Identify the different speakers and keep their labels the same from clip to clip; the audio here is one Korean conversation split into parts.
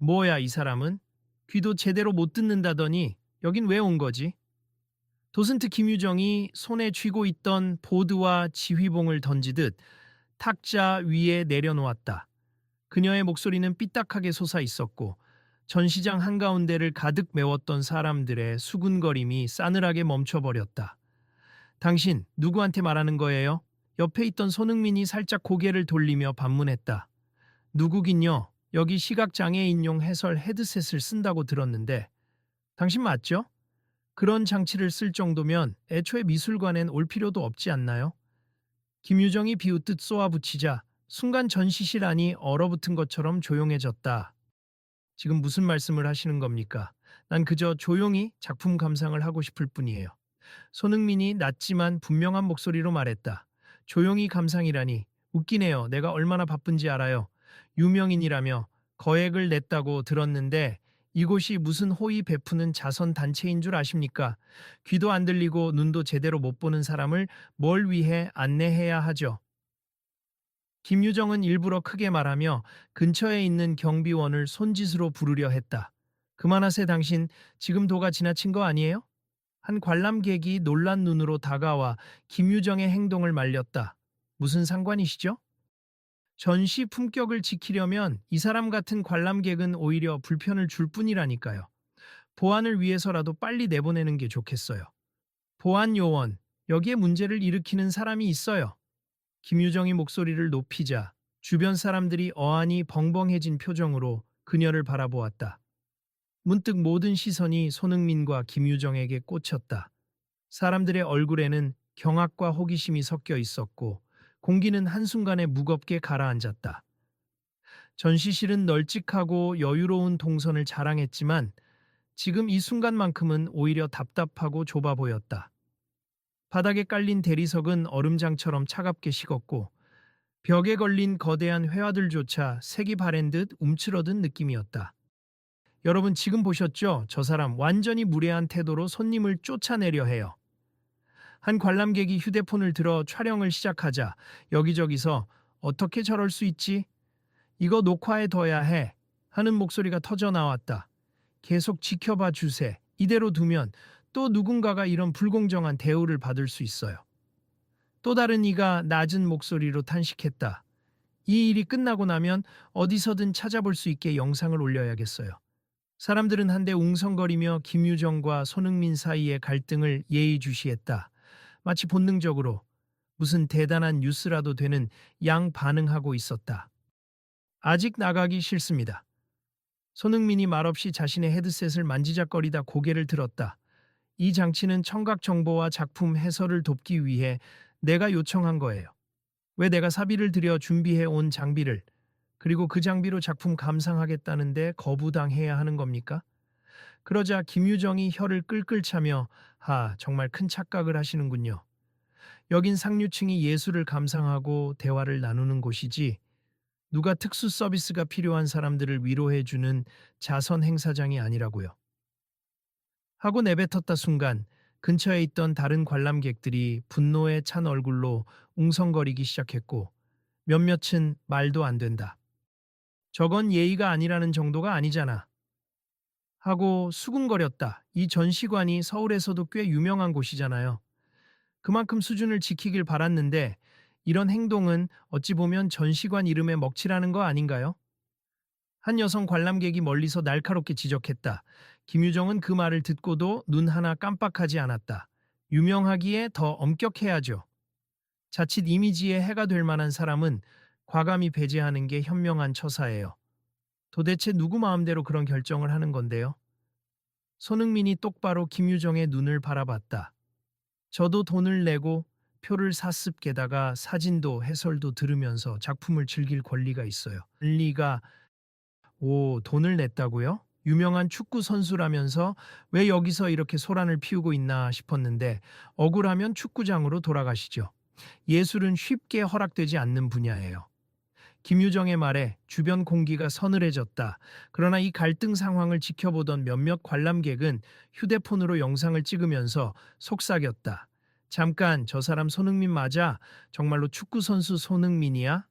Speaker 1: 뭐야, 이 사람은? 귀도 제대로 못 듣는다더니 여긴 왜 온 거지? 도슨트 김유정이 손에 쥐고 있던 보드와 지휘봉을 던지듯 탁자 위에 내려놓았다. 그녀의 목소리는 삐딱하게 솟아 있었고 전시장 한가운데를 가득 메웠던 사람들의 수군거림이 싸늘하게 멈춰버렸다. 당신 누구한테 말하는 거예요? 옆에 있던 손흥민이 살짝 고개를 돌리며 반문했다. 누구긴요. 여기 시각장애인용 해설 헤드셋을 쓴다고 들었는데 당신 맞죠? 그런 장치를 쓸 정도면 애초에 미술관엔 올 필요도 없지 않나요? 김유정이 비웃듯 쏘아붙이자 순간 전시실 안이 얼어붙은 것처럼 조용해졌다. 지금 무슨 말씀을 하시는 겁니까? 난 그저 조용히 작품 감상을 하고 싶을 뿐이에요. 손흥민이 낮지만 분명한 목소리로 말했다. 조용히 감상이라니. 웃기네요. 내가 얼마나 바쁜지 알아요. 유명인이라며 거액을 냈다고 들었는데 이곳이 무슨 호의 베푸는 자선 단체인 줄 아십니까? 귀도 안 들리고 눈도 제대로 못 보는 사람을 뭘 위해 안내해야 하죠. 김유정은 일부러 크게 말하며 근처에 있는 경비원을 손짓으로 부르려 했다. 그만하세 당신, 지금 도가 지나친 거 아니에요? 한 관람객이 놀란 눈으로 다가와 김유정의 행동을 말렸다. 무슨 상관이시죠? 전시 품격을 지키려면 이 사람 같은 관람객은 오히려 불편을 줄 뿐이라니까요. 보안을 위해서라도 빨리 내보내는 게 좋겠어요. 보안 요원, 여기에 문제를 일으키는 사람이 있어요. 김유정이 목소리를 높이자 주변 사람들이 어안이 벙벙해진 표정으로 그녀를 바라보았다. 문득 모든 시선이 손흥민과 김유정에게 꽂혔다. 사람들의 얼굴에는 경악과 호기심이 섞여 있었고 공기는 한순간에 무겁게 가라앉았다. 전시실은 널찍하고 여유로운 동선을 자랑했지만 지금 이 순간만큼은 오히려 답답하고 좁아 보였다. 바닥에 깔린 대리석은 얼음장처럼 차갑게 식었고 벽에 걸린 거대한 회화들조차 색이 바랜 듯 움츠러든 느낌이었다. 여러분 지금 보셨죠? 저 사람 완전히 무례한 태도로 손님을 쫓아내려 해요. 한 관람객이 휴대폰을 들어 촬영을 시작하자 여기저기서 어떻게 저럴 수 있지? 이거 녹화해 둬야 해. 하는 목소리가 터져 나왔다. 계속 지켜봐 주세. 이대로 두면 또 누군가가 이런 불공정한 대우를 받을 수 있어요. 또 다른 이가 낮은 목소리로 탄식했다. 이 일이 끝나고 나면 어디서든 찾아볼 수 있게 영상을 올려야겠어요. 사람들은 한데 웅성거리며 김유정과 손흥민 사이의 갈등을 예의주시했다. 마치 본능적으로 무슨 대단한 뉴스라도 되는 양 반응하고 있었다. 아직 나가기 싫습니다. 손흥민이 말없이 자신의 헤드셋을 만지작거리다 고개를 들었다. 이 장치는 청각 정보와 작품 해설을 돕기 위해 내가 요청한 거예요. 왜 내가 사비를 들여 준비해 온 장비를 그리고 그 장비로 작품 감상하겠다는데 거부당해야 하는 겁니까? 그러자 김유정이 혀를 끌끌 차며 정말 큰 착각을 하시는군요. 여긴 상류층이 예술을 감상하고 대화를 나누는 곳이지 누가 특수 서비스가 필요한 사람들을 위로해주는 자선 행사장이 아니라고요. 하고 내뱉었다 순간 근처에 있던 다른 관람객들이 분노에 찬 얼굴로 웅성거리기 시작했고 몇몇은 말도 안 된다. 저건 예의가 아니라는 정도가 아니잖아. 하고 수군거렸다. 이 전시관이 서울에서도 꽤 유명한 곳이잖아요. 그만큼 수준을 지키길 바랐는데 이런 행동은 어찌 보면 전시관 이름에 먹칠하는 거 아닌가요? 한 여성 관람객이 멀리서 날카롭게 지적했다. 김유정은 그 말을 듣고도 눈 하나 깜빡하지 않았다. 유명하기에 더 엄격해야죠. 자칫 이미지에 해가 될 만한 사람은 과감히 배제하는 게 현명한 처사예요. 도대체 누구 마음대로 그런 결정을 하는 건데요? 손흥민이 똑바로 김유정의 눈을 바라봤다. 저도 돈을 내고 표를 샀습 게다가 사진도 해설도 들으면서 작품을 즐길 권리가 있어요. 권리가 돈을 냈다고요? 유명한 축구 선수라면서 왜 여기서 이렇게 소란을 피우고 있나 싶었는데 억울하면 축구장으로 돌아가시죠. 예술은 쉽게 허락되지 않는 분야예요. 김유정의 말에 주변 공기가 서늘해졌다. 그러나 이 갈등 상황을 지켜보던 몇몇 관람객은 휴대폰으로 영상을 찍으면서 속삭였다. 잠깐, 저 사람 손흥민 맞아? 정말로 축구 선수 손흥민이야?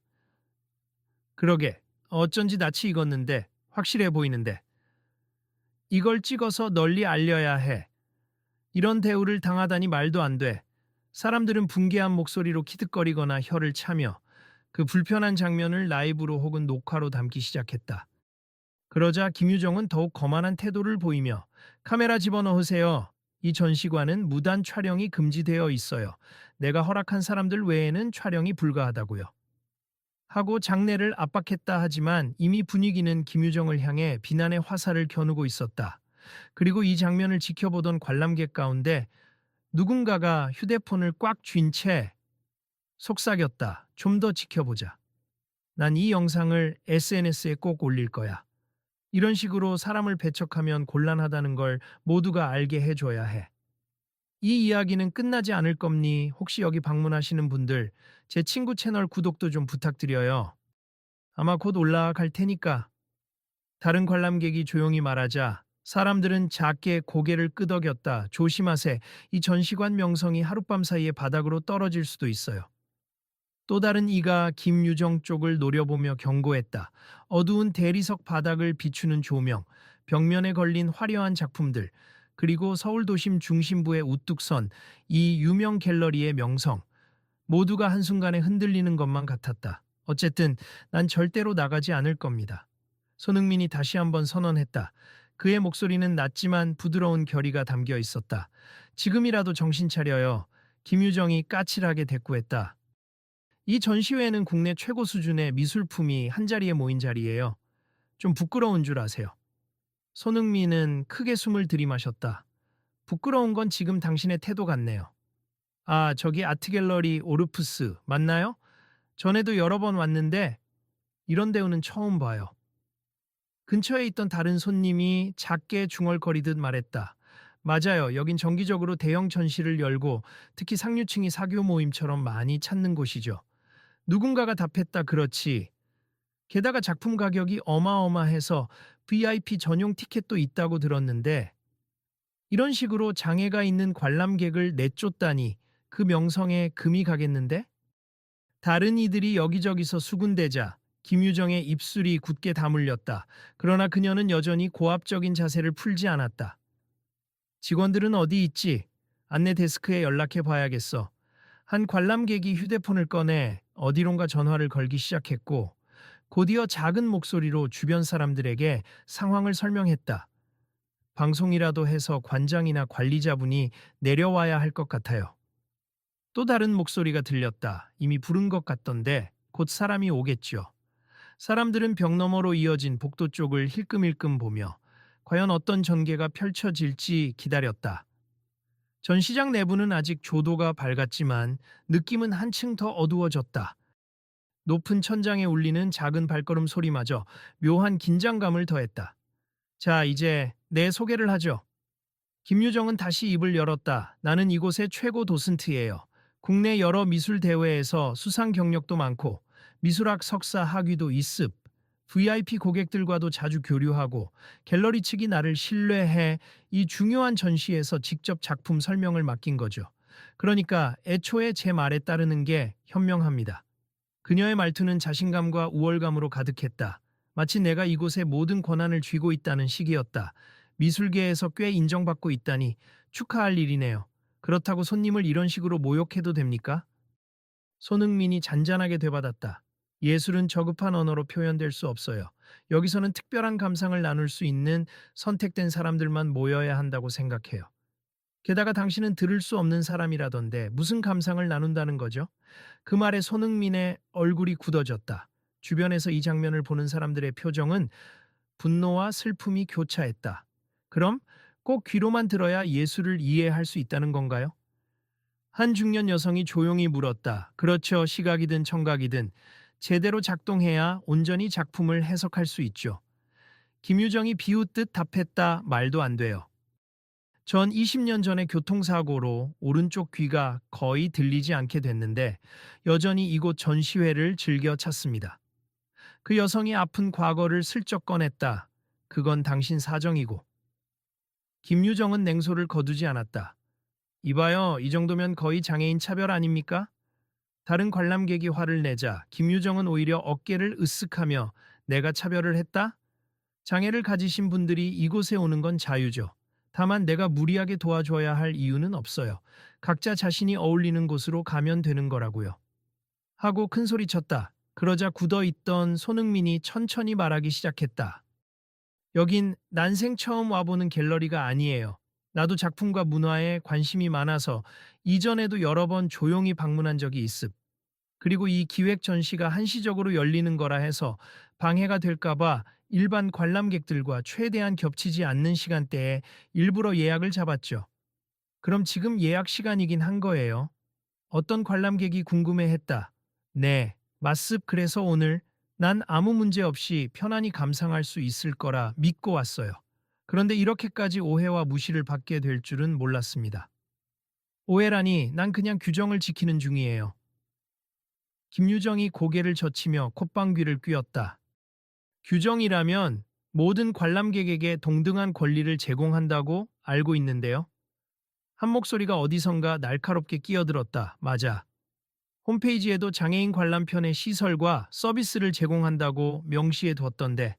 Speaker 1: 그러게, 어쩐지 낯이 익었는데 확실해 보이는데 이걸 찍어서 널리 알려야 해. 이런 대우를 당하다니 말도 안 돼. 사람들은 분개한 목소리로 키득거리거나 혀를 차며 그 불편한 장면을 라이브로 혹은 녹화로 담기 시작했다. 그러자 김유정은 더욱 거만한 태도를 보이며 카메라 집어넣으세요. 이 전시관은 무단 촬영이 금지되어 있어요. 내가 허락한 사람들 외에는 촬영이 불가하다고요. 하고 장례를 압박했다 하지만 이미 분위기는 김유정을 향해 비난의 화살을 겨누고 있었다. 그리고 이 장면을 지켜보던 관람객 가운데 누군가가 휴대폰을 꽉 쥔 채 속삭였다. 좀 더 지켜보자. 난 이 영상을 SNS에 꼭 올릴 거야. 이런 식으로 사람을 배척하면 곤란하다는 걸 모두가 알게 해줘야 해. 이 이야기는 끝나지 않을 겁니. 혹시 여기 방문하시는 분들, 제 친구 채널 구독도 좀 부탁드려요. 아마 곧 올라갈 테니까. 다른 관람객이 조용히 말하자 사람들은 작게 고개를 끄덕였다. 조심하세. 이 전시관 명성이 하룻밤 사이에 바닥으로 떨어질 수도 있어요. 또 다른 이가 김유정 쪽을 노려보며 경고했다. 어두운 대리석 바닥을 비추는 조명, 벽면에 걸린 화려한 작품들, 그리고 서울 도심 중심부의 우뚝 선, 이 유명 갤러리의 명성, 모두가 한순간에 흔들리는 것만 같았다. 어쨌든 난 절대로 나가지 않을 겁니다. 손흥민이 다시 한번 선언했다. 그의 목소리는 낮지만 부드러운 결의가 담겨 있었다. 지금이라도 정신 차려요. 김유정이 까칠하게 대꾸했다. 이 전시회는 국내 최고 수준의 미술품이 한자리에 모인 자리예요. 좀 부끄러운 줄 아세요. 손흥민은 크게 숨을 들이마셨다. 부끄러운 건 지금 당신의 태도 같네요. 아, 저기 아트갤러리 오르프스 맞나요? 전에도 여러 번 왔는데 이런 대우는 처음 봐요. 근처에 있던 다른 손님이 작게 중얼거리듯 말했다. 맞아요. 여긴 정기적으로 대형 전시를 열고 특히 상류층이 사교 모임처럼 많이 찾는 곳이죠. 누군가가 답했다. 그렇지. 게다가 작품 가격이 어마어마해서 VIP 전용 티켓도 있다고 들었는데 이런 식으로 장애가 있는 관람객을 내쫓다니 그 명성에 금이 가겠는데? 다른 이들이 여기저기서 수군대자 김유정의 입술이 굳게 다물렸다. 그러나 그녀는 여전히 고압적인 자세를 풀지 않았다. 직원들은 어디 있지? 안내 데스크에 연락해 봐야겠어. 한 관람객이 휴대폰을 꺼내 어디론가 전화를 걸기 시작했고 곧이어 작은 목소리로 주변 사람들에게 상황을 설명했다. 방송이라도 해서 관장이나 관리자분이 내려와야 할 것 같아요. 또 다른 목소리가 들렸다. 이미 부른 것 같던데 곧 사람이 오겠죠. 사람들은 벽 너머로 이어진 복도 쪽을 힐끔힐끔 보며 과연 어떤 전개가 펼쳐질지 기다렸다. 전시장 내부는 아직 조도가 밝았지만 느낌은 한층 더 어두워졌다. 높은 천장에 울리는 작은 발걸음 소리마저 묘한 긴장감을 더했다. 자, 이제 내 소개를 하죠. 김유정은 다시 입을 열었다. 나는 이곳의 최고 도슨트예요. 국내 여러 미술 대회에서 수상 경력도 많고 미술학 석사 학위도 있습. VIP 고객들과도 자주 교류하고 갤러리 측이 나를 신뢰해 이 중요한 전시에서 직접 작품 설명을 맡긴 거죠. 그러니까 애초에 제 말에 따르는 게 현명합니다. 그녀의 말투는 자신감과 우월감으로 가득했다. 마치 내가 이곳의 모든 권한을 쥐고 있다는 식이었다. 미술계에서 꽤 인정받고 있다니 축하할 일이네요. 그렇다고 손님을 이런 식으로 모욕해도 됩니까? 손흥민이 잔잔하게 되받았다. 예술은 저급한 언어로 표현될 수 없어요. 여기서는 특별한 감상을 나눌 수 있는 선택된 사람들만 모여야 한다고 생각해요. 게다가 당신은 들을 수 없는 사람이라던데 무슨 감상을 나눈다는 거죠? 그 말에 손흥민의 얼굴이 굳어졌다. 주변에서 이 장면을 보는 사람들의 표정은 분노와 슬픔이 교차했다. 그럼 꼭 귀로만 들어야 예술을 이해할 수 있다는 건가요? 한 중년 여성이 조용히 물었다. 그렇죠. 시각이든 청각이든 제대로 작동해야 온전히 작품을 해석할 수 있죠. 김유정이 비웃듯 답했다. 말도 안 돼요. 전 20년 전에 교통사고로 오른쪽 귀가 거의 들리지 않게 됐는데 여전히 이곳 전시회를 즐겨 찾습니다. 그 여성이 아픈 과거를 슬쩍 꺼냈다. 그건 당신 사정이고. 김유정은 냉소를 거두지 않았다. 이봐요, 이 정도면 거의 장애인 차별 아닙니까? 다른 관람객이 화를 내자 김유정은 오히려 어깨를 으쓱하며 내가 차별을 했다? 장애를 가지신 분들이 이곳에 오는 건 자유죠. 다만 내가 무리하게 도와줘야 할 이유는 없어요. 각자 자신이 어울리는 곳으로 가면 되는 거라고요. 하고 큰 소리 쳤다. 그러자 굳어있던 손흥민이 천천히 말하기 시작했다. 여긴 난생 처음 와보는 갤러리가 아니에요. 나도 작품과 문화에 관심이 많아서 이전에도 여러 번 조용히 방문한 적이 있음. 그리고 이 기획 전시가 한시적으로 열리는 거라 해서 방해가 될까봐 일반 관람객들과 최대한 겹치지 않는 시간대에 일부러 예약을 잡았죠. 그럼 지금 예약 시간이긴 한 거예요. 어떤 관람객이 궁금해했다. 네, 맞습. 그래서 오늘 난 아무 문제 없이 편안히 감상할 수 있을 거라 믿고 왔어요. 그런데 이렇게까지 오해와 무시를 받게 될 줄은 몰랐습니다. 오해라니 난 그냥 규정을 지키는 중이에요. 김유정이 고개를 젖히며 콧방귀를 뀌었다. 규정이라면 모든 관람객에게 동등한 권리를 제공한다고 알고 있는데요. 한 목소리가 어디선가 날카롭게 끼어들었다. 맞아. 홈페이지에도 장애인 관람편의 시설과 서비스를 제공한다고 명시해 뒀던데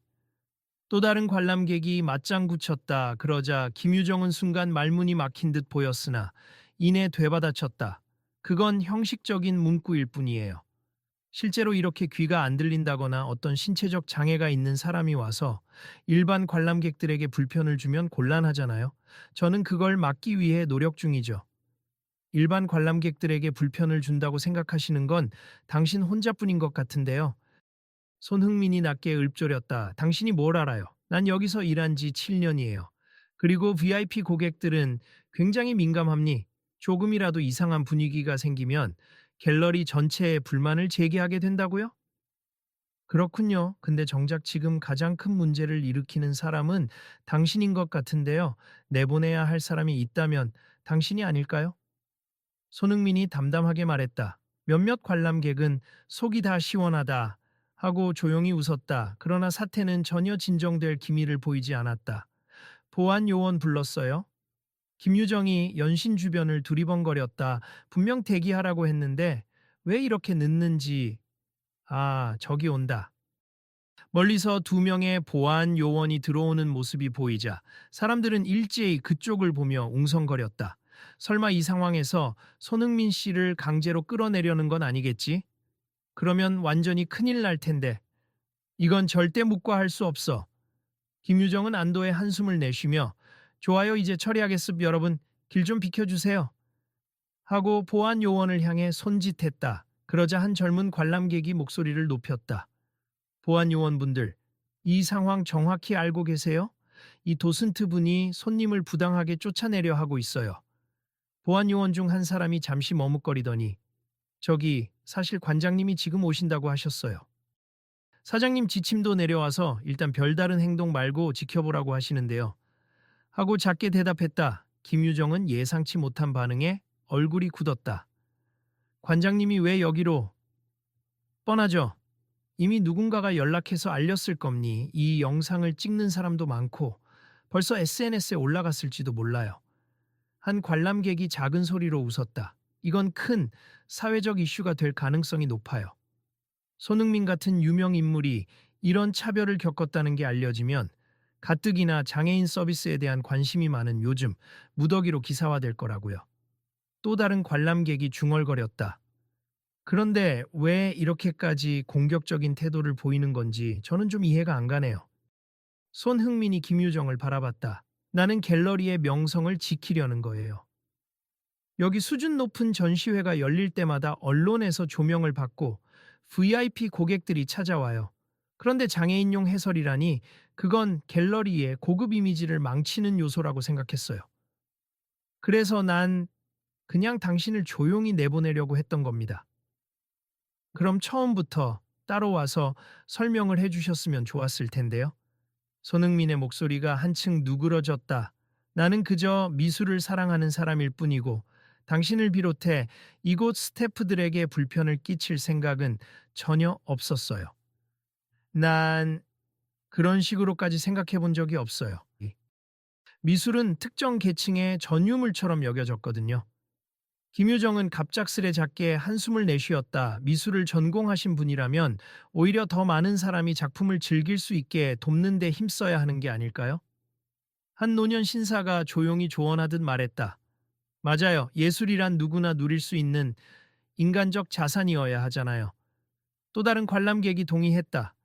Speaker 1: 또 다른 관람객이 맞장구 쳤다. 그러자 김유정은 순간 말문이 막힌 듯 보였으나 이내 되받아쳤다. 그건 형식적인 문구일 뿐이에요. 실제로 이렇게 귀가 안 들린다거나 어떤 신체적 장애가 있는 사람이 와서 일반 관람객들에게 불편을 주면 곤란하잖아요. 저는 그걸 막기 위해 노력 중이죠. 일반 관람객들에게 불편을 준다고 생각하시는 건 당신 혼자뿐인 것 같은데요. 손흥민이 낮게 읊조렸다. 당신이 뭘 알아요? 난 여기서 일한 지 7년이에요. 그리고 VIP 고객들은 굉장히 민감합니. 조금이라도 이상한 분위기가 생기면 갤러리 전체에 불만을 제기하게 된다고요? 그렇군요. 근데 정작 지금 가장 큰 문제를 일으키는 사람은 당신인 것 같은데요. 내보내야 할 사람이 있다면 당신이 아닐까요? 손흥민이 담담하게 말했다. 몇몇 관람객은 속이 다 시원하다 하고 조용히 웃었다. 그러나 사태는 전혀 진정될 기미를 보이지 않았다. 보안 요원 불렀어요. 김유정이 연신 주변을 두리번거렸다. 분명 대기하라고 했는데 왜 이렇게 늦는지. 아, 저기 온다. 멀리서 두 명의 보안 요원이 들어오는 모습이 보이자 사람들은 일제히 그쪽을 보며 웅성거렸다. 설마 이 상황에서 손흥민 씨를 강제로 끌어내려는 건 아니겠지? 그러면 완전히 큰일 날 텐데. 이건 절대 묵과할 수 없어. 김유정은 안도의 한숨을 내쉬며 좋아요, 이제 처리하겠습. 여러분 길 좀 비켜주세요. 하고 보안 요원을 향해 손짓했다. 그러자 한 젊은 관람객이 목소리를 높였다. 보안 요원분들, 이 상황 정확히 알고 계세요? 이 도슨트 분이 손님을 부당하게 쫓아내려 하고 있어요. 보안 요원 중 한 사람이 잠시 머뭇거리더니 저기 사실 관장님이 지금 오신다고 하셨어요. 사장님 지침도 내려와서 일단 별다른 행동 말고 지켜보라고 하시는데요. 하고 작게 대답했다. 김유정은 예상치 못한 반응에 얼굴이 굳었다. 관장님이 왜 여기로? 뻔하죠. 이미 누군가가 연락해서 알렸을 겁니. 이 영상을 찍는 사람도 많고 벌써 SNS에 올라갔을지도 몰라요. 한 관람객이 작은 소리로 웃었다. 이건 큰 사회적 이슈가 될 가능성이 높아요. 손흥민 같은 유명 인물이 이런 차별을 겪었다는 게 알려지면 가뜩이나 장애인 서비스에 대한 관심이 많은 요즘 무더기로 기사화될 거라고요. 또 다른 관람객이 중얼거렸다. 그런데 왜 이렇게까지 공격적인 태도를 보이는 건지 저는 좀 이해가 안 가네요. 손흥민이 김유정을 바라봤다. 나는 갤러리의 명성을 지키려는 거예요. 여기 수준 높은 전시회가 열릴 때마다 언론에서 조명을 받고 VIP 고객들이 찾아와요. 그런데 장애인용 해설이라니 그건 갤러리의 고급 이미지를 망치는 요소라고 생각했어요. 그래서 난 그냥 당신을 조용히 내보내려고 했던 겁니다. 그럼 처음부터 따로 와서 설명을 해주셨으면 좋았을 텐데요. 손흥민의 목소리가 한층 누그러졌다. 나는 그저 미술을 사랑하는 사람일 뿐이고 당신을 비롯해 이곳 스태프들에게 불편을 끼칠 생각은 전혀 없었어요. 난 그런 식으로까지 생각해 본 적이 없어요. 미술은 특정 계층의 전유물처럼 여겨졌거든요. 김유정은 갑작스레 작게 한숨을 내쉬었다. 미술을 전공하신 분이라면 오히려 더 많은 사람이 작품을 즐길 수 있게 돕는 데 힘써야 하는 게 아닐까요? 한 노년 신사가 조용히 조언하듯 말했다. 맞아요. 예술이란 누구나 누릴 수 있는 인간적 자산이어야 하잖아요. 또 다른 관람객이 동의했다.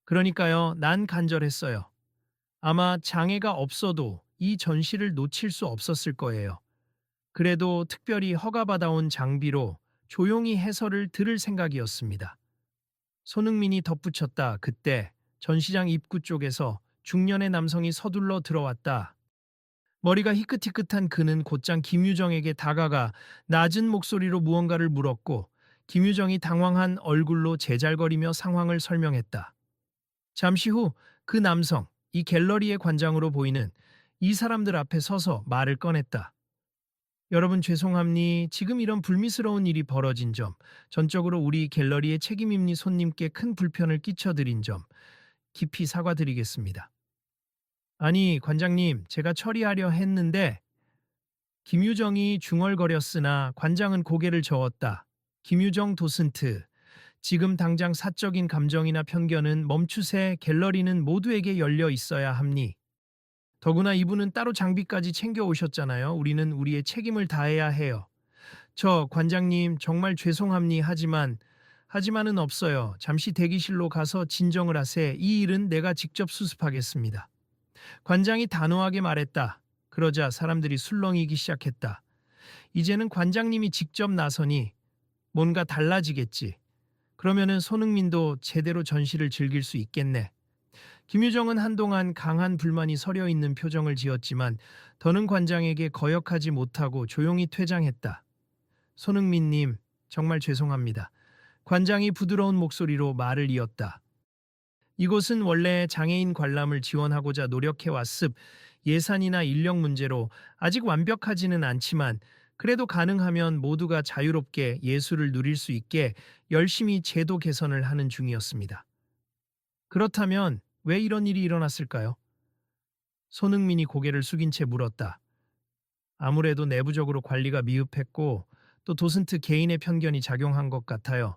Speaker 1: 그러니까요, 난 간절했어요. 아마 장애가 없어도 이 전시를 놓칠 수 없었을 거예요. 그래도 특별히 허가받아온 장비로 조용히 해설을 들을 생각이었습니다. 손흥민이 덧붙였다. 그때 전시장 입구 쪽에서 중년의 남성이 서둘러 들어왔다. 머리가 희끗희끗한 그는 곧장 김유정에게 다가가 낮은 목소리로 무언가를 물었고 김유정이 당황한 얼굴로 제잘거리며 상황을 설명했다. 잠시 후 그 남성, 이 갤러리의 관장으로 보이는 이 사람들 앞에 서서 말을 꺼냈다. 여러분 죄송합니. 지금 이런 불미스러운 일이 벌어진 점, 전적으로 우리 갤러리의 책임입니. 손님께 큰 불편을 끼쳐드린 점, 깊이 사과드리겠습니다. 아니, 관장님, 제가 처리하려 했는데 김유정이 중얼거렸으나 관장은 고개를 저었다. 김유정 도슨트, 지금 당장 사적인 감정이나 편견은 멈추세. 갤러리는 모두에게 열려 있어야 합니. 더구나 이분은 따로 장비까지 챙겨 오셨잖아요. 우리는 우리의 책임을 다해야 해요. 저 관장님 정말 죄송합니. 하지만은 없어요. 잠시 대기실로 가서 진정을 하세. 이 일은 내가 직접 수습하겠습니다. 관장이 단호하게 말했다. 그러자 사람들이 술렁이기 시작했다. 이제는 관장님이 직접 나서니 뭔가 달라지겠지. 그러면은 손흥민도 제대로 전시를 즐길 수 있겠네. 김유정은 한동안 강한 불만이 서려 있는 표정을 지었지만 더는 관장에게 거역하지 못하고 조용히 퇴장했다. 손흥민님, 정말 죄송합니다. 관장이 부드러운 목소리로 말을 이었다. 이곳은 원래 장애인 관람을 지원하고자 노력해왔습. 예산이나 인력 문제로 아직 완벽하지는 않지만 그래도 가능하면 모두가 자유롭게 예술을 누릴 수 있게 열심히 제도 개선을 하는 중이었습니다. 그렇다면 왜 이런 일이 일어났을까요? 손흥민이 고개를 숙인 채 물었다. 아무래도 내부적으로 관리가 미흡했고 또 도슨트 개인의 편견이 작용한 것 같아요.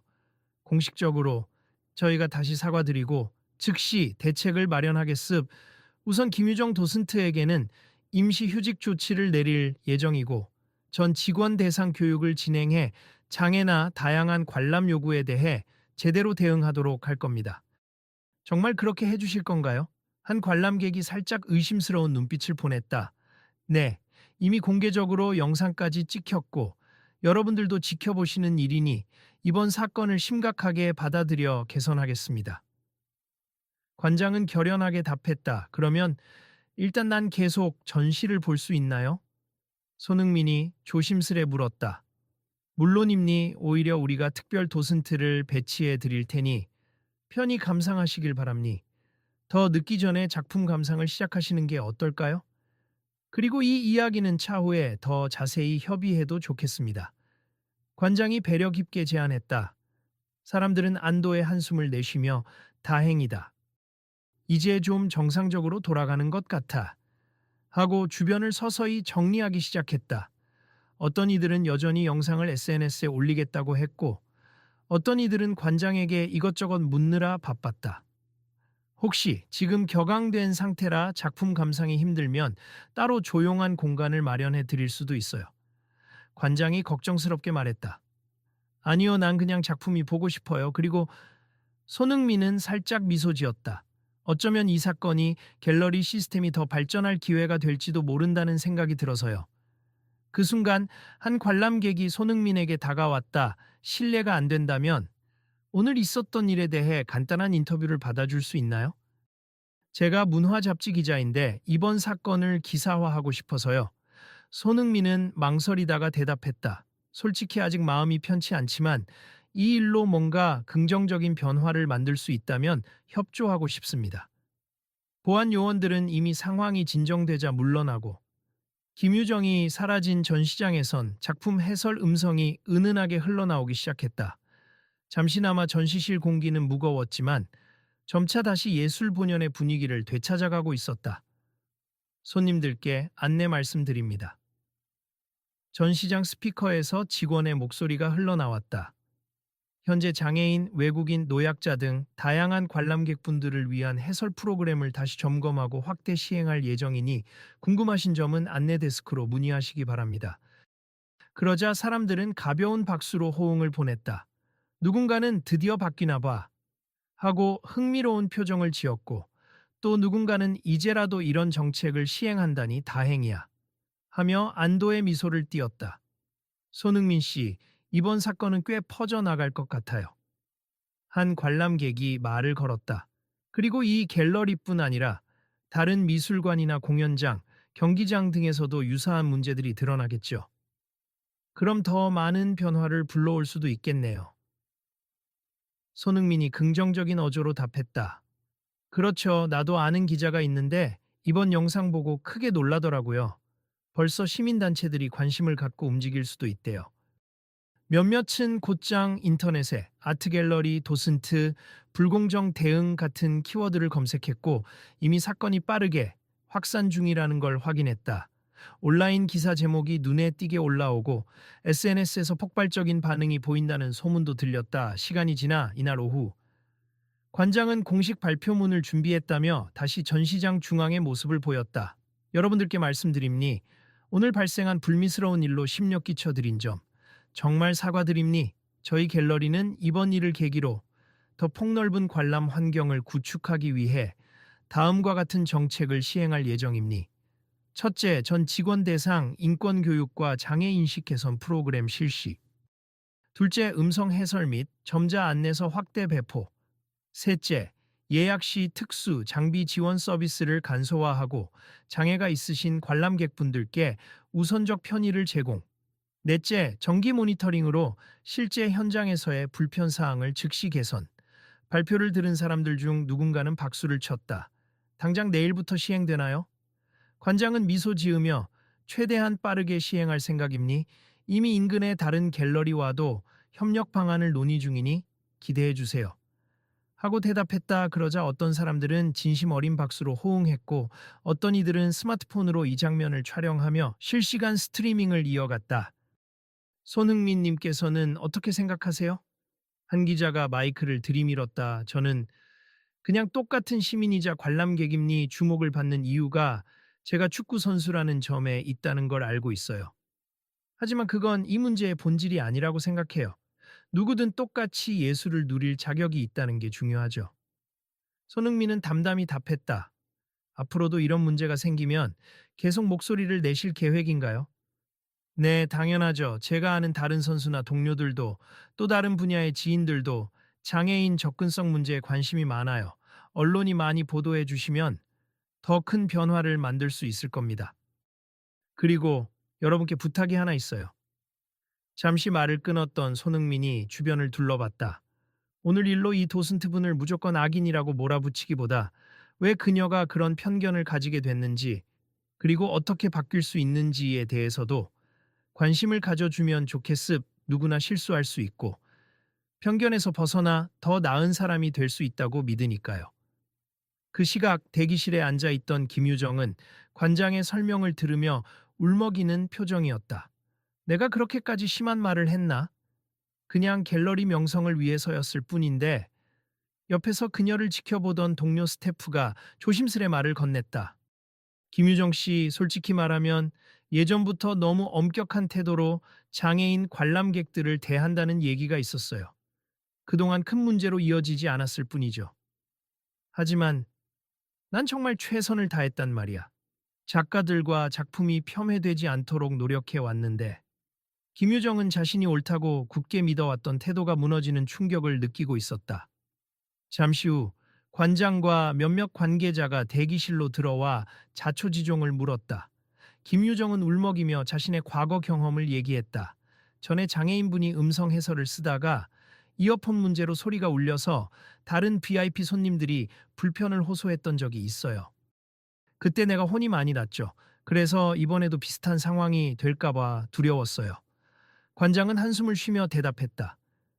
Speaker 1: 공식적으로 저희가 다시 사과드리고 즉시 대책을 마련하겠습. 우선 김유정 도슨트에게는 임시 휴직 조치를 내릴 예정이고 전 직원 대상 교육을 진행해 장애나 다양한 관람 요구에 대해 제대로 대응하도록 할 겁니다. 정말 그렇게 해주실 건가요? 한 관람객이 살짝 의심스러운 눈빛을 보냈다. 네, 이미 공개적으로 영상까지 찍혔고 여러분들도 지켜보시는 일이니 이번 사건을 심각하게 받아들여 개선하겠습니다. 관장은 결연하게 답했다. 그러면 일단 난 계속 전시를 볼 수 있나요? 손흥민이 조심스레 물었다. 물론입니. 오히려 우리가 특별 도슨트를 배치해 드릴 테니 편히 감상하시길 바랍니. 더 늦기 전에 작품 감상을 시작하시는 게 어떨까요? 그리고 이 이야기는 차후에 더 자세히 협의해도 좋겠습니다. 관장이 배려 깊게 제안했다. 사람들은 안도의 한숨을 내쉬며 다행이다. 이제 좀 정상적으로 돌아가는 것 같아. 하고 주변을 서서히 정리하기 시작했다. 어떤 이들은 여전히 영상을 SNS에 올리겠다고 했고 어떤 이들은 관장에게 이것저것 묻느라 바빴다. 혹시 지금 격앙된 상태라 작품 감상이 힘들면 따로 조용한 공간을 마련해 드릴 수도 있어요. 관장이 걱정스럽게 말했다. 아니요, 난 그냥 작품이 보고 싶어요. 그리고 손흥민은 살짝 미소 지었다. 어쩌면 이 사건이 갤러리 시스템이 더 발전할 기회가 될지도 모른다는 생각이 들어서요. 그 순간 한 관람객이 손흥민에게 다가왔다. 실례가 안 된다면 오늘 있었던 일에 대해 간단한 인터뷰를 받아줄 수 있나요? 제가 문화 잡지 기자인데 이번 사건을 기사화하고 싶어서요. 손흥민은 망설이다가 대답했다. 솔직히 아직 마음이 편치 않지만 이 일로 뭔가 긍정적인 변화를 만들 수 있다면 협조하고 싶습니다. 보안 요원들은 이미 상황이 진정되자 물러나고 김유정이 사라진 전시장에선 작품 해설 음성이 은은하게 흘러나오기 시작했다. 잠시나마 전시실 공기는 무거웠지만 점차 다시 예술 본연의 분위기를 되찾아가고 있었다. 손님들께 안내 말씀드립니다. 전시장 스피커에서 직원의 목소리가 흘러나왔다. 현재 장애인, 외국인, 노약자 등 다양한 관람객분들을 위한 해설 프로그램을 다시 점검하고 확대 시행할 예정이니 궁금하신 점은 안내 데스크로 문의하시기 바랍니다. 그러자 사람들은 가벼운 박수로 호응을 보냈다. 누군가는 드디어 바뀌나 봐 하고 흥미로운 표정을 지었고, 또 누군가는 이제라도 이런 정책을 시행한다니 다행이야 하며 안도의 미소를 띄었다. 손흥민 씨, 이번 사건은 꽤 퍼져나갈 것 같아요. 한 관람객이 말을 걸었다. 그리고 이 갤러리뿐 아니라 다른 미술관이나 공연장, 경기장 등에서도 유사한 문제들이 드러나겠죠. 그럼 더 많은 변화를 불러올 수도 있겠네요. 손흥민이 긍정적인 어조로 답했다. 그렇죠. 나도 아는 기자가 있는데 이번 영상 보고 크게 놀라더라고요. 벌써 시민단체들이 관심을 갖고 움직일 수도 있대요. 몇몇은 곧장 인터넷에 아트갤러리, 도슨트, 불공정 대응 같은 키워드를 검색했고 이미 사건이 빠르게 확산 중이라는 걸 확인했다. 온라인 기사 제목이 눈에 띄게 올라오고 SNS에서 폭발적인 반응이 보인다는 소문도 들렸다. 시간이 지나 이날 오후 관장은 공식 발표문을 준비했다며 다시 전시장 중앙의 모습을 보였다. 여러분들께 말씀드립니 오늘 발생한 불미스러운 일로 심려 끼쳐드린 점 정말 사과드립니. 저희 갤러리는 이번 일을 계기로 더 폭넓은 관람 환경을 구축하기 위해 다음과 같은 정책을 시행할 예정입니. 첫째, 전 직원 대상 인권 교육과 장애 인식 개선 프로그램 실시. 둘째, 음성 해설 및 점자 안내서 확대 배포. 셋째, 예약 시 특수 장비 지원 서비스를 간소화하고 장애가 있으신 관람객분들께 우선적 편의를 제공. 넷째, 정기 모니터링으로 실제 현장에서의 불편 사항을 즉시 개선. 발표를 들은 사람들 중 누군가는 박수를 쳤다. 당장 내일부터 시행되나요? 관장은 미소 지으며 최대한 빠르게 시행할 생각입니? 이미 인근의 다른 갤러리와도 협력 방안을 논의 중이니 기대해 주세요. 하고 대답했다. 그러자 어떤 사람들은 진심 어린 박수로 호응했고 어떤 이들은 스마트폰으로 이 장면을 촬영하며 실시간 스트리밍을 이어갔다. 손흥민 님께서는 어떻게 생각하세요? 한 기자가 마이크를 들이밀었다. 저는 그냥 똑같은 시민이자 관람객임니 주목을 받는 이유가 제가 축구 선수라는 점에 있다는 걸 알고 있어요. 하지만 그건 이 문제의 본질이 아니라고 생각해요. 누구든 똑같이 예술을 누릴 자격이 있다는 게 중요하죠. 손흥민은 담담히 답했다. 앞으로도 이런 문제가 생기면 계속 목소리를 내실 계획인가요? 네, 당연하죠. 제가 아는 다른 선수나 동료들도 또 다른 분야의 지인들도 장애인 접근성 문제에 관심이 많아요. 언론이 많이 보도해 주시면 더 큰 변화를 만들 수 있을 겁니다. 그리고 여러분께 부탁이 하나 있어요. 잠시 말을 끊었던 손흥민이 주변을 둘러봤다. 오늘 일로 이 도슨트 분을 무조건 악인이라고 몰아붙이기보다 왜 그녀가 그런 편견을 가지게 됐는지 그리고 어떻게 바뀔 수 있는지에 대해서도 관심을 가져주면 좋겠습. 누구나 실수할 수 있고 편견에서 벗어나 더 나은 사람이 될 수 있다고 믿으니까요. 그 시각 대기실에 앉아있던 김유정은 관장의 설명을 들으며 울먹이는 표정이었다. 내가 그렇게까지 심한 말을 했나? 그냥 갤러리 명성을 위해서였을 뿐인데 옆에서 그녀를 지켜보던 동료 스태프가 조심스레 말을 건넸다. 김유정 씨, 솔직히 말하면 예전부터 너무 엄격한 태도로 장애인 관람객들을 대한다는 얘기가 있었어요. 그동안 큰 문제로 이어지지 않았을 뿐이죠. 하지만 난 정말 최선을 다했단 말이야. 작가들과 작품이 폄훼되지 않도록 노력해 왔는데 김유정은 자신이 옳다고 굳게 믿어왔던 태도가 무너지는 충격을 느끼고 있었다. 잠시 후 관장과 몇몇 관계자가 대기실로 들어와 자초지종을 물었다. 김유정은 울먹이며 자신의 과거 경험을 얘기했다. 전에 장애인분이 음성 해설을 쓰다가 이어폰 문제로 소리가 울려서 다른 VIP 손님들이 불편을 호소했던 적이 있어요. 그때 내가 혼이 많이 났죠. 그래서 이번에도 비슷한 상황이 될까봐 두려웠어요. 관장은 한숨을 쉬며 대답했다.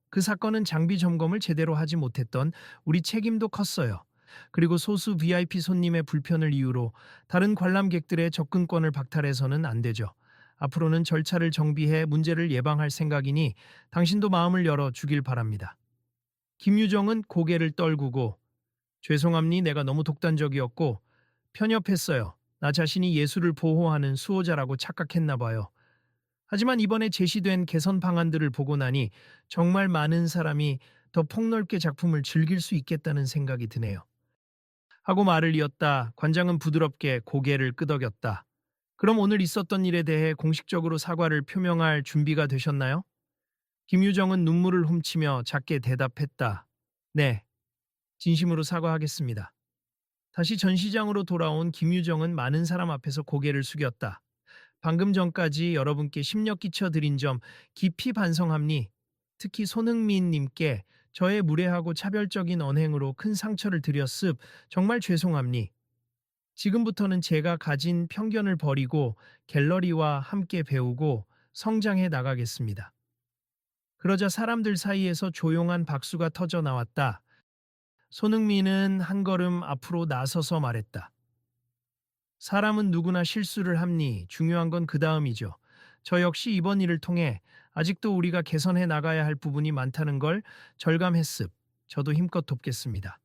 Speaker 1: 그 사건은 장비 점검을 제대로 하지 못했던 우리 책임도 컸어요. 그리고 소수 VIP 손님의 불편을 이유로 다른 관람객들의 접근권을 박탈해서는 안 되죠. 앞으로는 절차를 정비해 문제를 예방할 생각이니 당신도 마음을 열어 주길 바랍니다. 김유정은 고개를 떨구고 죄송합니 내가 너무 독단적이었고 편협했어요. 나 자신이 예술을 보호하는 수호자라고 착각했나 봐요. 하지만 이번에 제시된 개선 방안들을 보고 나니 정말 많은 사람이 더 폭넓게 작품을 즐길 수 있겠다는 생각이 드네요. 하고 말을 이었다. 관장은 부드럽게 고개를 끄덕였다. 그럼 오늘 있었던 일에 대해 공식적으로 사과를 표명할 준비가 되셨나요? 김유정은 눈물을 훔치며 작게 대답했다. 네, 진심으로 사과하겠습니다. 다시 전시장으로 돌아온 김유정은 많은 사람 앞에서 고개를 숙였다. 방금 전까지 여러분께 심력 끼쳐드린 점 깊이 반성합니. 특히 손흥민 님께 저의 무례하고 차별적인 언행으로 큰 상처를 드렸습 정말 죄송합니. 지금부터는 제가 가진 편견을 버리고 갤러리와 함께 배우고 성장해 나가겠습니다. 그러자 사람들 사이에서 조용한 박수가 터져 나왔다. 손흥민은 한 걸음 앞으로 나서서 말했다. 사람은 누구나 실수를 합니. 중요한 건 그 다음이죠. 저 역시 이번 일을 통해 아직도 우리가 개선해 나가야 할 부분이 많다는 걸 절감했습. 저도 힘껏 돕겠습니다.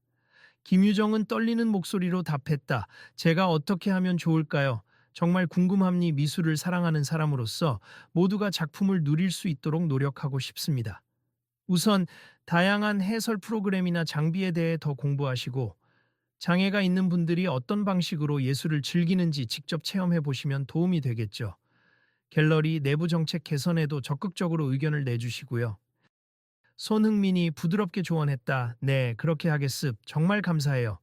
Speaker 1: 김유정은 떨리는 목소리로 답했다. 제가 어떻게 하면 좋을까요? 정말 궁금합니. 미술을 사랑하는 사람으로서 모두가 작품을 누릴 수 있도록 노력하고 싶습니다. 우선 다양한 해설 프로그램이나 장비에 대해 더 공부하시고 장애가 있는 분들이 어떤 방식으로 예술을 즐기는지 직접 체험해 보시면 도움이 되겠죠. 갤러리 내부 정책 개선에도 적극적으로 의견을 내주시고요. 손흥민이 부드럽게 조언했다. 네, 그렇게 하겠습. 정말 감사해요.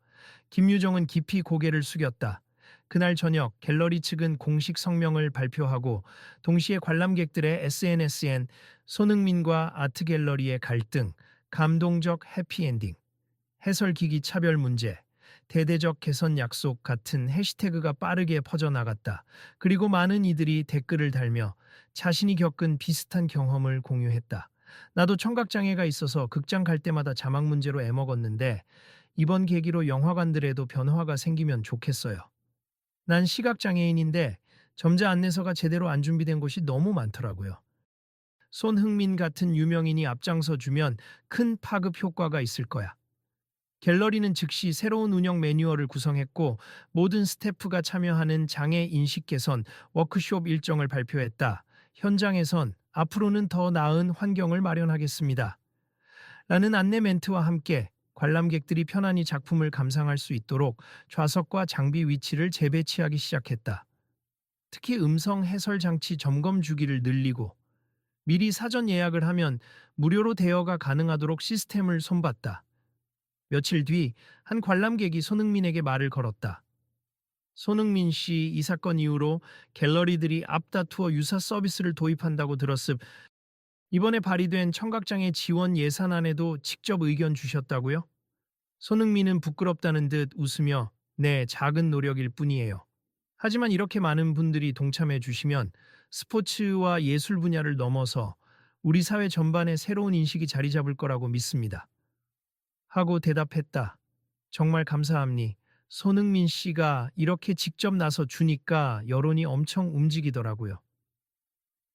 Speaker 1: 김유정은 깊이 고개를 숙였다. 그날 저녁 갤러리 측은 공식 성명을 발표하고 동시에 관람객들의 SNS엔 손흥민과 아트갤러리의 갈등, 감동적 해피엔딩, 해설기기 차별 문제, 대대적 개선 약속 같은 해시태그가 빠르게 퍼져나갔다. 그리고 많은 이들이 댓글을 달며 자신이 겪은 비슷한 경험을 공유했다. 나도 청각장애가 있어서 극장 갈 때마다 자막 문제로 애먹었는데 이번 계기로 영화관들에도 변화가 생기면 좋겠어요. 난 시각장애인인데 점자 안내서가 제대로 안 준비된 곳이 너무 많더라고요. 손흥민 같은 유명인이 앞장서 주면 큰 파급 효과가 있을 거야. 갤러리는 즉시 새로운 운영 매뉴얼을 구성했고 모든 스태프가 참여하는 장애 인식 개선 워크숍 일정을 발표했다. 현장에선 앞으로는 더 나은 환경을 마련하겠습니다. 라는 안내 멘트와 함께 관람객들이 편안히 작품을 감상할 수 있도록 좌석과 장비 위치를 재배치하기 시작했다. 특히 음성 해설 장치 점검 주기를 늘리고 미리 사전 예약을 하면 무료로 대여가 가능하도록 시스템을 손봤다. 며칠 뒤 한 관람객이 손흥민에게 말을 걸었다. 손흥민 씨 이 사건 이후로 갤러리들이 앞다투어 유사 서비스를 도입한다고 들었음. 이번에 발의된 청각장애 지원 예산안에도 직접 의견 주셨다고요? 손흥민은 부끄럽다는 듯 웃으며 네, 작은 노력일 뿐이에요. 하지만 이렇게 많은 분들이 동참해 주시면 스포츠와 예술 분야를 넘어서 우리 사회 전반에 새로운 인식이 자리 잡을 거라고 믿습니다. 하고 대답했다. 정말 감사합니. 손흥민 씨가 이렇게 직접 나서 주니까 여론이 엄청 움직이더라고요.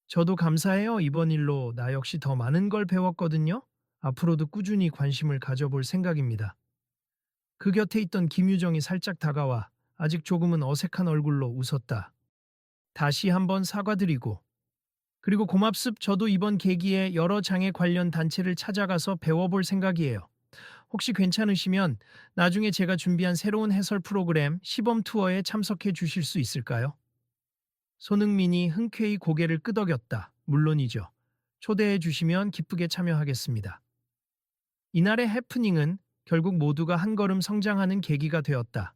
Speaker 1: 저도 감사해요. 이번 일로 나 역시 더 많은 걸 배웠거든요. 앞으로도 꾸준히 관심을 가져볼 생각입니다. 그 곁에 있던 김유정이 살짝 다가와 아직 조금은 어색한 얼굴로 웃었다. 다시 한번 사과드리고 그리고 고맙습. 저도 이번 계기에 여러 장애 관련 단체를 찾아가서 배워볼 생각이에요. 혹시 괜찮으시면 나중에 제가 준비한 새로운 해설 프로그램 시범 투어에 참석해 주실 수 있을까요? 손흥민이 흔쾌히 고개를 끄덕였다. 물론이죠. 초대해 주시면 기쁘게 참여하겠습니다. 이날의 해프닝은 결국 모두가 한 걸음 성장하는 계기가 되었다.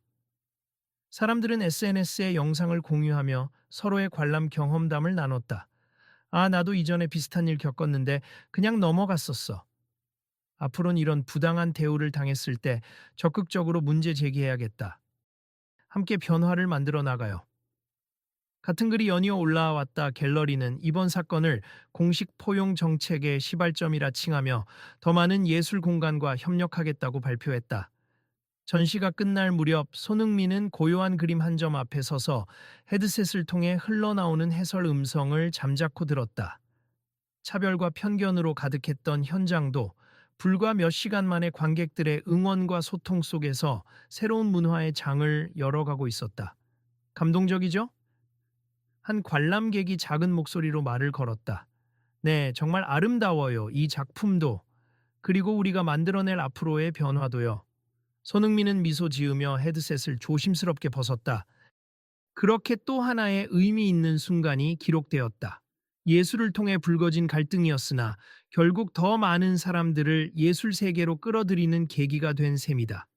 Speaker 1: 사람들은 SNS에 영상을 공유하며 서로의 관람 경험담을 나눴다. 아, 나도 이전에 비슷한 일 겪었는데 그냥 넘어갔었어. 앞으로는 이런 부당한 대우를 당했을 때 적극적으로 문제 제기해야겠다. 함께 변화를 만들어 나가요. 같은 글이 연이어 올라왔다. 갤러리는 이번 사건을 공식 포용 정책의 시발점이라 칭하며 더 많은 예술 공간과 협력하겠다고 발표했다. 전시가 끝날 무렵 손흥민은 고요한 그림 한 점 앞에 서서 헤드셋을 통해 흘러나오는 해설 음성을 잠자코 들었다. 차별과 편견으로 가득했던 현장도 불과 몇 시간 만에 관객들의 응원과 소통 속에서 새로운 문화의 장을 열어가고 있었다. 감동적이죠? 한 관람객이 작은 목소리로 말을 걸었다. 네, 정말 아름다워요. 이 작품도. 그리고 우리가 만들어낼 앞으로의 변화도요. 손흥민은 미소 지으며 헤드셋을 조심스럽게 벗었다. 그렇게 또 하나의 의미 있는 순간이 기록되었다. 예술을 통해 불거진 갈등이었으나 결국 더 많은 사람들을 예술 세계로 끌어들이는 계기가 된 셈이다.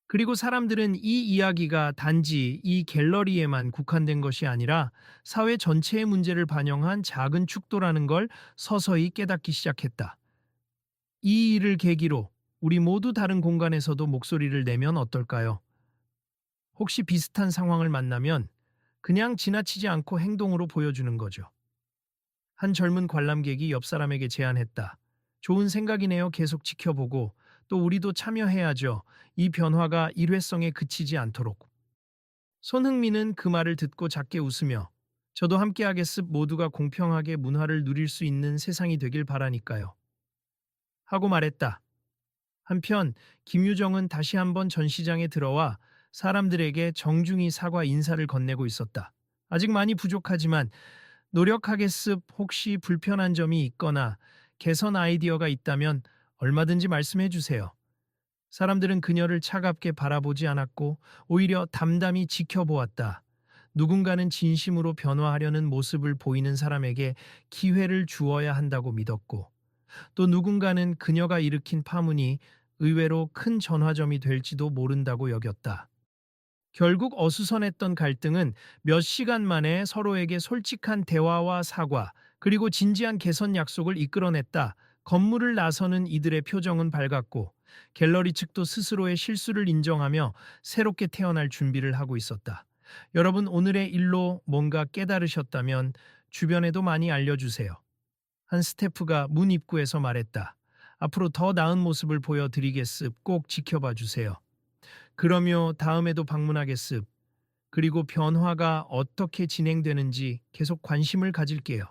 Speaker 1: 그리고 사람들은 이 이야기가 단지 이 갤러리에만 국한된 것이 아니라 사회 전체의 문제를 반영한 작은 축도라는 걸 서서히 깨닫기 시작했다. 이 일을 계기로 우리 모두 다른 공간에서도 목소리를 내면 어떨까요? 혹시 비슷한 상황을 만나면 그냥 지나치지 않고 행동으로 보여주는 거죠. 한 젊은 관람객이 옆 사람에게 제안했다. 좋은 생각이네요. 계속 지켜보고 또 우리도 참여해야죠. 이 변화가 일회성에 그치지 않도록. 손흥민은 그 말을 듣고 작게 웃으며 저도 함께하겠습. 모두가 공평하게 문화를 누릴 수 있는 세상이 되길 바라니까요. 하고 말했다. 한편 김유정은 다시 한번 전시장에 들어와 사람들에게 정중히 사과 인사를 건네고 있었다. 아직 많이 부족하지만 노력하겠습. 혹시 불편한 점이 있거나 개선 아이디어가 있다면 얼마든지 말씀해 주세요. 사람들은 그녀를 차갑게 바라보지 않았고 오히려 담담히 지켜보았다. 누군가는 진심으로 변화하려는 모습을 보이는 사람에게 기회를 주어야 한다고 믿었고 또 누군가는 그녀가 일으킨 파문이 의외로 큰 전화점이 될지도 모른다고 여겼다. 결국 어수선했던 갈등은 몇 시간 만에 서로에게 솔직한 대화와 사과, 그리고 진지한 개선 약속을 이끌어냈다. 건물을 나서는 이들의 표정은 밝았고, 갤러리 측도 스스로의 실수를 인정하며 새롭게 태어날 준비를 하고 있었다. 여러분, 오늘의 일로 뭔가 깨달으셨다면 주변에도 많이 알려주세요. 한 스태프가 문 입구에서 말했다. 앞으로 더 나은 모습을 보여드리겠습. 꼭 지켜봐 주세요. 그러며 다음에도 방문하겠습. 그리고 변화가 어떻게 진행되는지 계속 관심을 가질게요.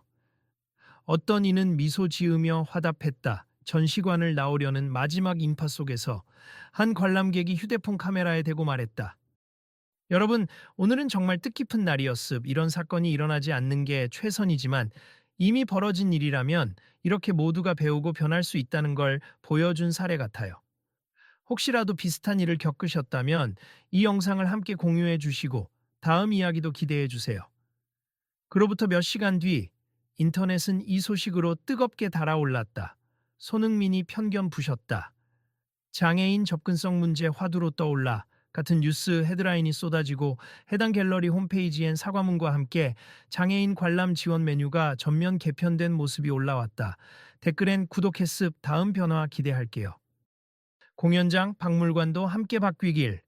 Speaker 1: 어떤 이는 미소 지으며 화답했다. 전시관을 나오려는 마지막 인파 속에서 한 관람객이 휴대폰 카메라에 대고 말했다. 여러분, 오늘은 정말 뜻깊은 날이었습. 이런 사건이 일어나지 않는 게 최선이지만 이미 벌어진 일이라면 이렇게 모두가 배우고 변할 수 있다는 걸 보여준 사례 같아요. 혹시라도 비슷한 일을 겪으셨다면 이 영상을 함께 공유해 주시고 다음 이야기도 기대해 주세요. 그로부터 몇 시간 뒤 인터넷은 이 소식으로 뜨겁게 달아올랐다. 손흥민이 편견 부셨다. 장애인 접근성 문제 화두로 떠올라 같은 뉴스 헤드라인이 쏟아지고 해당 갤러리 홈페이지엔 사과문과 함께 장애인 관람 지원 메뉴가 전면 개편된 모습이 올라왔다. 댓글엔 구독했습. 다음 변화 기대할게요. 공연장, 박물관도 함께 바뀌길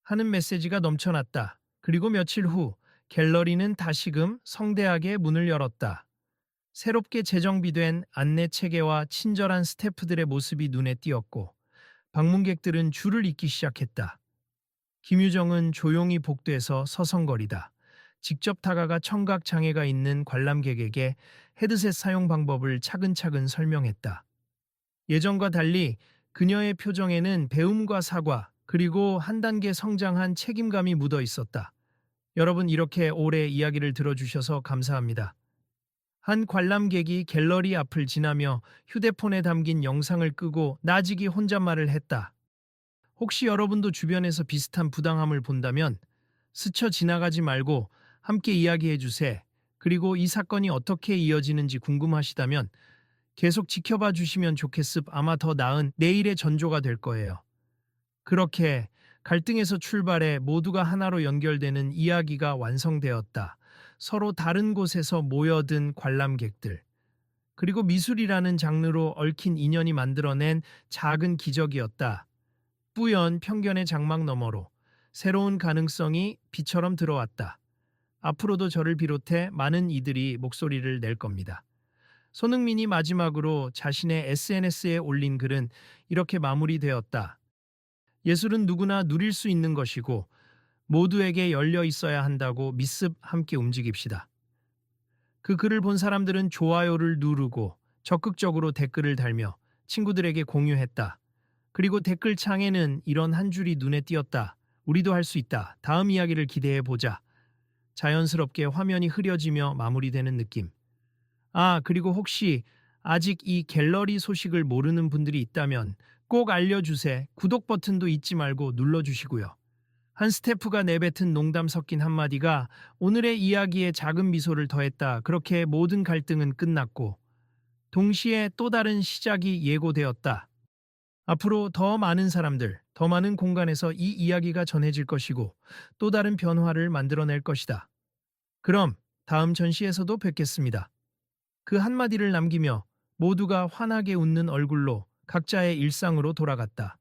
Speaker 1: 하는 메시지가 넘쳐났다. 그리고 며칠 후 갤러리는 다시금 성대하게 문을 열었다. 새롭게 재정비된 안내 체계와 친절한 스태프들의 모습이 눈에 띄었고 방문객들은 줄을 잇기 시작했다. 김유정은 조용히 복도에서 서성거리다. 직접 다가가 청각 장애가 있는 관람객에게 헤드셋 사용 방법을 차근차근 설명했다. 예전과 달리 그녀의 표정에는 배움과 사과, 그리고 한 단계 성장한 책임감이 묻어 있었다. 여러분, 이렇게 오래 이야기를 들어주셔서 감사합니다. 한 관람객이 갤러리 앞을 지나며 휴대폰에 담긴 영상을 끄고 나직이 혼잣말을 했다. 혹시 여러분도 주변에서 비슷한 부당함을 본다면 스쳐 지나가지 말고 함께 이야기해 주세요. 그리고 이 사건이 어떻게 이어지는지 궁금하시다면 계속 지켜봐 주시면 좋겠습. 아마 더 나은 내일의 전조가 될 거예요. 그렇게 갈등에서 출발해 모두가 하나로 연결되는 이야기가 완성되었다. 서로 다른 곳에서 모여든 관람객들, 그리고 미술이라는 장르로 얽힌 인연이 만들어낸 작은 기적이었다. 뿌연 편견의 장막 너머로 새로운 가능성이 비처럼 들어왔다. 앞으로도 저를 비롯해 많은 이들이 목소리를 낼 겁니다. 손흥민이 마지막으로 자신의 SNS에 올린 글은 이렇게 마무리되었다. 예술은 누구나 누릴 수 있는 것이고 모두에게 열려 있어야 한다고 미습 함께 움직입시다. 그 글을 본 사람들은 좋아요를 누르고 적극적으로 댓글을 달며 친구들에게 공유했다. 그리고 댓글창에는 이런 한 줄이 눈에 띄었다. 우리도 할 수 있다. 다음 이야기를 기대해 보자. 자연스럽게 화면이 흐려지며 마무리되는 느낌. 아, 그리고 혹시 아직 이 갤러리 소식을 모르는 분들이 있다면 꼭 알려주세요. 구독 버튼도 잊지 말고 눌러주시고요. 한 스태프가 내뱉은 농담 섞인 한마디가 오늘의 이야기에 작은 미소를 더했다. 그렇게 모든 갈등은 끝났고 동시에 또 다른 시작이 예고되었다. 앞으로 더 많은 사람들, 더 많은 공간에서 이 이야기가 전해질 것이고 또 다른 변화를 만들어낼 것이다. 그럼 다음 전시에서도 뵙겠습니다. 그 한마디를 남기며 모두가 환하게 웃는 얼굴로 각자의 일상으로 돌아갔다.